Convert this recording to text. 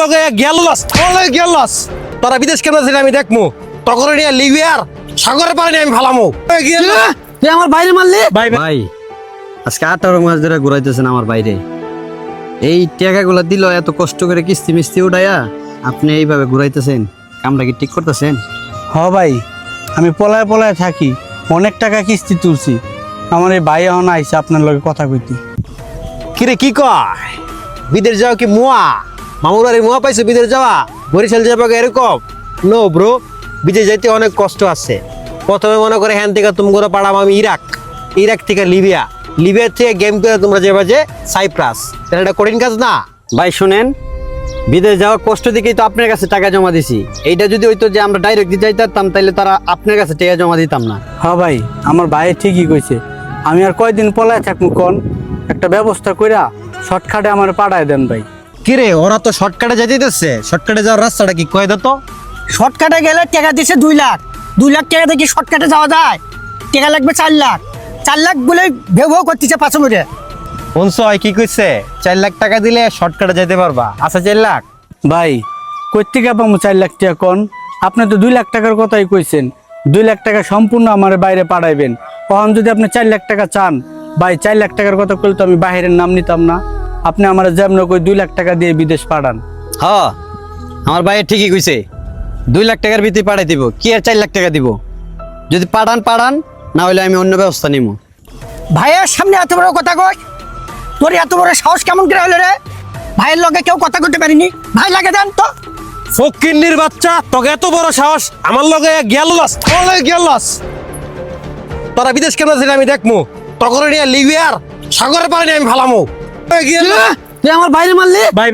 লগে গেলস গেলস তোরা বিদেশ কেন ছিল আমি দেখমু তখন নিয়ে লিবিয়ার সাগরের পানি আমি ফালামু তুই আমার বাইরে মারলি ভাই আজকে 18 মাস ধরে ঘুরাইতেছেন আমার বাইরে। এই টাকাগুলো দিল এত কষ্ট করে কিস্তি মিস্তি উঠাইয়া আপনি এইভাবে ঘুরাইতেছেন, কামটা কি ঠিক করতেছেন? হ ভাই, আমি পলায় পলায় থাকি, অনেক টাকা কিস্তি তুলছি। আমার এই ভাই এখন আইসে আপনার লগে কথা কইতে। কিরে কি কয় বিদেশ যাওয়া কি মুয়া মামুর বাড়ি মুয়া পাইছো বিদেশ যাওয়া বরিশাল যাবা এরকম নো ব্রো। বিদেশ যাইতে অনেক কষ্ট আছে। প্রথমে মনে করে হ্যান থেকে তুমি করে পাড়াম আমি ইরাক থেকে লিবিয়া থেকে গেম করে তোমরা যাবা যে সাইপ্রাস, তাহলে এটা কঠিন কাজ না। ভাই শুনেন, বিদেশ যাওয়া কষ্ট দিকেই তো আপনার কাছে টাকা জমা দিছি। এইটা যদি হইতো যে আমরা ডাইরেক্ট দিতে চাইতাম তাইলে তারা আপনার কাছে টাকা জমা দিতাম না। হ্যাঁ ভাই, আমার ভাই ঠিকই কইছে। আমি আর কয়দিন পলায় থাকবো কোন, একটা ব্যবস্থা কইরা শর্টকাটে আমার পাঠায় দেন ভাই। কিরে ওরা তো শর্টকাটে যাইতেছে, শর্টকাটে যাওয়ার রাস্তাটা কি কয়ে দিত? শর্টকাটে গেলে টাকা দিছে 2 লাখ, 2 লাখ টাকা দিয়ে কি শর্টকাটে যাওয়া যায়? টাকা লাগবে 4 লাখ, 4 লাখ বলে ভেউ ভেউ করতেছে পাঁচশো মিনিটে। শুনছো কি কইছে? 4 লাখ টাকা দিলে শর্টকাটে যেতে পারবা। আচ্ছা 4 লাখ ভাই কই থেকে পাবো 4 লাখ টাকা কোন? আপনি তো 2 লাখ টাকার কথাই কইছেন। 2 লাখ টাকা সম্পূর্ণ আমার বাইরে পাঠাইবেন। তখন যদি আপনি 4 লাখ টাকা চান, ভাই 4 লাখ টাকার কথা কইলে তো আমি বাহিরের নাম নিতাম না। আপনি আমার যেমন কই 2 লাখ টাকা দিয়ে বিদেশ পাঠান। হ্যাঁ, আমার ভাই ঠিকই কইছে, 2 লাখ টাকার ভিতরে পাঠাই দিব। কি আর 4 লাখ টাকা দিব? যদি পাঠান, না হলে আমি অন্য ব্যবস্থা নিব। ভাইয়ের সামনে এত বড় কথা কই? তোর এত বড় সাহস কেমন করে হলো রে? ভাইয়ের লগে কেউ কথা কইতে পারিনি, ভাই লাগে দেন তো। ফকিন্নির বাচ্চা, তোকে এত বড় সাহস আমার লগে গেলস তোরা বিদেশ কেন ছিল আমি দেখমু তখন নিয়ে লিবিয়ার সাগরের পানি আমি ফালামু তুই আমার বাইরে মারলি? ভাই